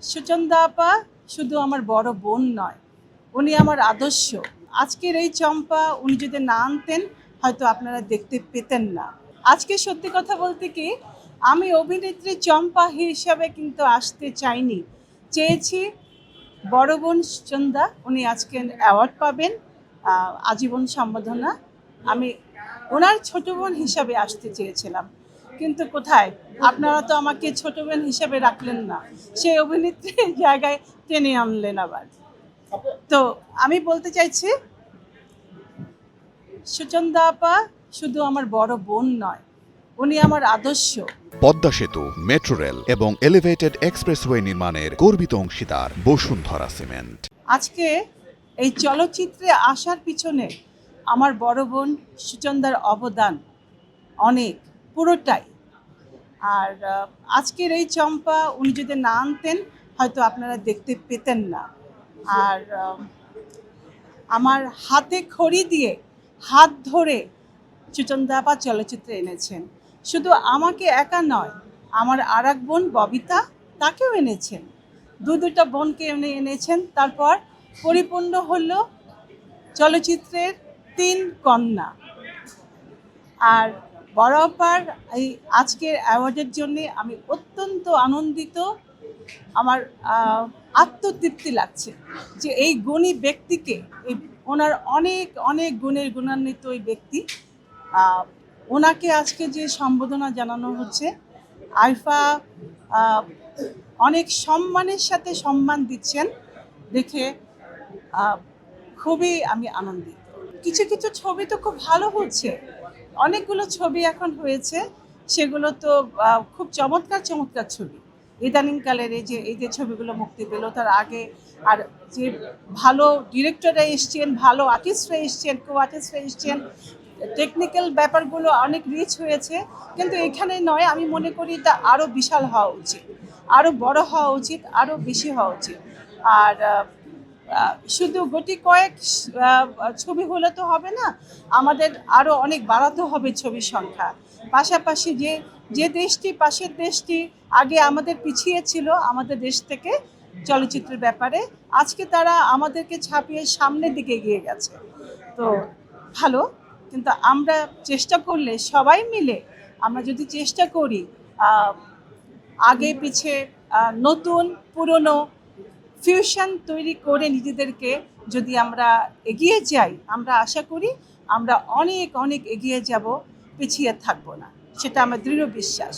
সুচন্দা আপা শুধু আমার বড় বোন নয়, উনি আমার আদর্শ। আজকের এই চম্পা উনি যদি না আনতেন হয়তো আপনারা দেখতে পেতেন না। আজকে সত্যি কথা বলতে কি, আমি অভিনেত্রী চম্পা হিসাবে কিন্তু আসতে চাইনি, চেয়েছি বড় বোন সুচন্দা, উনি আজকে অ্যাওয়ার্ড পাবেন, আজীবন সম্মাননা। আমি ওনার ছোট বোন হিসাবে আসতে চেয়েছিলাম, কিন্তু কোথায়, আপনারা তো আমাকে ছোট বোন হিসাবে রাখলেন না, সেই অভিনেত্রীর জায়গায় টেনে আনলেন আবার। তো আমি বলতে চাইছি, সুচন্দা আপা শুধু আমার বড় বোন নয়, উনি আমার আদর্শ। পদ্মা সেতু, মেট্রো রেল এবং এলিভেটেড এক্সপ্রেসওয়ে নির্মাণের গর্বিত অংশীদার বসুন্ধরা সিমেন্ট। আজকে এই চলচ্চিত্রে আসার পিছনে আমার বড় বোন সুচন্দার অবদান অনেক, পুরোটাই। আর আজকের এই চম্পা উনি যদি না আনতেন হয়তো আপনারা দেখতে পেতেন না। আর আমার হাতে খড়ি দিয়ে হাত ধরে সুচন্দা আপা চলচ্চিত্রে এনেছেন। শুধু আমাকে একা নয়, আমার আর এক বোন ববিতা, তাকেও এনেছেন। দুটা বোনকে এনেছেন। তারপর পরিপূর্ণ হলো চলচ্চিত্রের 3 কন্যা। আর বড় আপার এই আজকের অ্যাওয়ার্ডের জন্যে আমি অত্যন্ত আনন্দিত। আমার আত্মতৃপ্তি লাগছে যে এই গুণী ব্যক্তিকে, এই ওনার অনেক অনেক গুণের গুণান্বিত এই ব্যক্তি, ওনাকে আজকে যে সম্বোধনা জানানো হচ্ছে, আইফা অনেক সম্মানের সাথে সম্মান দিচ্ছেন দেখে খুবই আমি আনন্দিত। কিছু কিছু ছবি তো খুব ভালো হচ্ছে, অনেকগুলো ছবি এখন হয়েছে, সেগুলো তো খুব চমৎকার চমৎকার ছবি। ইদানিংকালের এই যে ছবিগুলো মুক্তি পেল, তার আগে আর যে ভালো ডিরেক্টররা এসছেন, ভালো আর্টিস্টরা এসছেন, কো আর্টিস্টরা এসছেন, টেকনিক্যাল ব্যাপারগুলো অনেক রিচ হয়েছে। কিন্তু এখানে নয়, আমি মনে করি এটা আরও বিশাল হওয়া উচিত, আরও বড় হওয়া উচিত, আরও বেশি হওয়া উচিত। আর শুধু গুটি কয়েক ছবি হলে তো হবে না, আমাদের আরও অনেক বাড়াতে হবে ছবির সংখ্যা। পাশাপাশি যে দেশটি, পাশের দেশটি আগে আমাদের পিছিয়ে ছিল আমাদের দেশ থেকে চলচ্চিত্রের ব্যাপারে, আজকে তারা আমাদেরকে ছাপিয়ে সামনের দিকে এগিয়ে গেছে। তো ভালো, কিন্তু আমরা চেষ্টা করলে, সবাই মিলে আমরা যদি চেষ্টা করি, আগে পিছে নতুন পুরনো ফিউশন তৈরি করে নিজেদেরকে যদি আমরা এগিয়ে যাই, আমরা আশা করি আমরা অনেক অনেক এগিয়ে যাব, পিছিয়ে থাকবো না, সেটা আমার দৃঢ় বিশ্বাস।